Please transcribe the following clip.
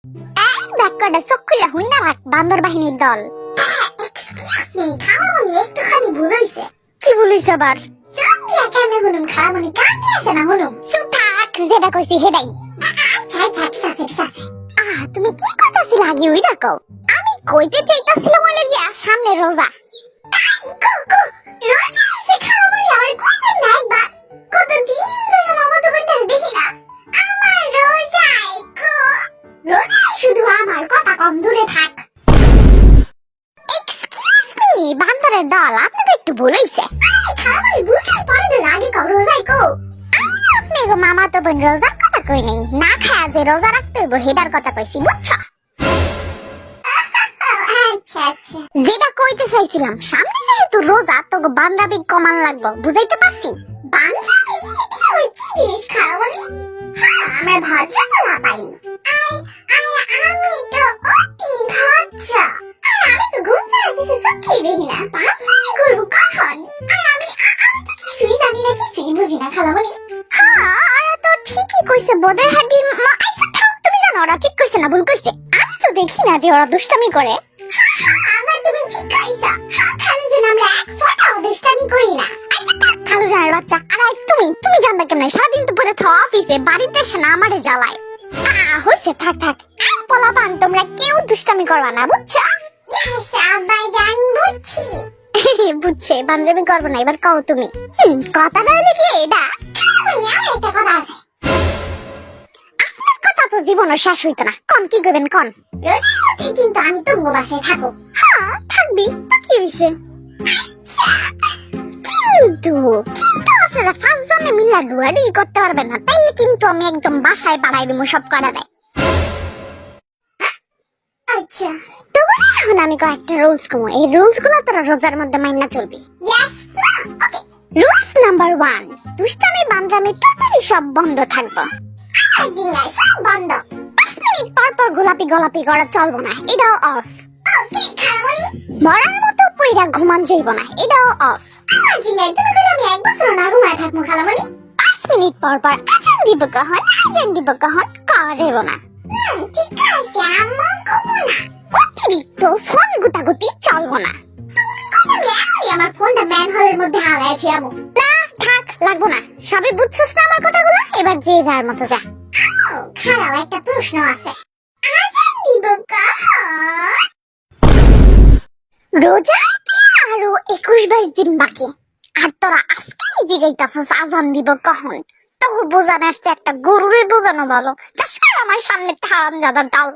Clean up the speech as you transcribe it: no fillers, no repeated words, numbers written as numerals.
এই ব্যাককটা চোখ খুলে হুইনা রাখ বান্দর বাহিনীর দল। এক্সকিউজ মি খালামণি, একটুখানি ভুল হইছে। কি ভুল হইছে আবার? জম্বিয়া কেমনে হুনুম খালামণি, কানে আসে না হুনুম। চুপ থাক, যেটা কইছি সেটাই। আচ্ছা আচ্ছা, ঠিক আছে ঠিক আছে। তুমি কি কইতাছিলা আগে ওইটা কও। আমি কইতে চাইতাছিলাম হইলো গিয়া সামনে রোজা। তাই কো কো, রোজা আছে খালামণি, আমার কইবেন না একবার। কতদিন ধরে মামা তো বলতে দেখি না। আমার রোজায় কো, রোজায় শুধু আমার কথা কম দূরে থাক। এক্সকিউজ মি বান্দরের দল, আপনাকে একটু ভুল হইছে। আরে খালামণি, ভুলটার পরে তো আগে কও রোজায় কো। আমি আপনাকে মামা তো বোন রোজার কথা কই নাই, না খায়া যে রোজা রাখতে হইব হেডার কথা কইছি, বুঝছো? আচ্ছা আচ্ছা, যেটা কইতে চাইছিলাম, সামনে যেহেতু রোজা তো বান্দাবি কমান লাগবো, বুঝাইতে পারছি? বান্দাবি এটা আবার কি জিনিস খালামণি? হ্যাঁ, আমরা ভদ্র বলা পাই। আমি তো অতি ভদ্র। আর আমি তো ঘুম ছাড়া কিছু চোখেই দেখি না, বান্দাবি করবো কখন? আর আমি তো কিছুই জানি না, কিছুই বুঝি না খালামণি। হ্যাঁ, ওরা তো ঠিকই কইছে, বোদের হাড্ডির আচ্ছা থাম, তুমি জানো ওরা ঠিক কইছে না ভুল কইছে? আমি তো দেখি না যে ওরা দুষ্টামি করে। আবার তুমি ঠিক কইছো, খালুজান আমরা এক ফোঁটাও দুষ্টামি করি না। আচ্ছা থাক খালুজানের বাচ্চা, আর তুমি জানবা কেমন? সারাদিন তো পরে অফিসে, বাড়িতে এসে না আমারে জ্বালায়। হইছে থাক থাক, পোলাপান তোমরা কেউ দুষ্টামি করবা না, বুঝছো? ইয়েস আব্বা জান, বুঝছি। বুঝছে, বান্ধবী করবো না, এবার কও তুমি। কথাটা হলো কি এটা, খালামণি আমার একটা কথা আছে। আপনার কথা তো জীবনও শেষ হইতো না, কন কি করবেন কন? রোজার মধ্যে কিন্তু আমি তুঙ্গ বাসায় থাকো। হ্যাঁ থাকবি, তো কি হইছে? কিন্তু আপনারা 5 জনে মিলা ডুয়াডি করতে পারবেন না, তাইলে কিন্তু আমি একদম বাসায় পাঠাই দিব সব করা দেয়। আচ্ছা, তখন এখন আমি কয়েকটা রুলস কমো, এই রুলস গুলো তোরা রোজার মধ্যে মাইনা চলবি। ইয়েস ম্যাম, ওকে। রুলস নাম্বার 1, দুষ্টামি বান্দামি টোটালি সব বন্ধ থাকবো। জিনা সব বন্ধ। 5 মিনিট পর পর গোলাপি গোলাপি করা চলবো না, এটাও অফ। ওকে খালামণি। মরার মতো পইরা ঘুমান যাইবো না, এটাও অফ। জিনা তুমি কইলে আমি 1 বছর না ঘুমায় থাকবো খালামণি। 5 মিনিট পর পর আজান দিব কখন, আজান দিব কখন কাজ যাইবো না। ঠিক আছে আম্মু, ঘুমো না। অতিরিক্ত ফোন গুতাগুতি চলবো না। তুমি কইলে আমি আমার ফোনটা ম্যানহোলের মধ্যে হালায় থিয়ামু। না থাক, লাগবো না। সবে বুঝছস না আমার কথাগুলো, এবার যে যার মতো যা। খারাপ একটা প্রশ্ন আছে, আজান দিব কখন? রোজায় আরো 21-22 দিন বাকি, আর তোরা আজকেই জিগাইতাছস আজান দিব কখন? তো বোঝানো আসছে একটা গরুরে বোঝানো ভালো, চাষ কর আমার সামনে হারামজাদার দল।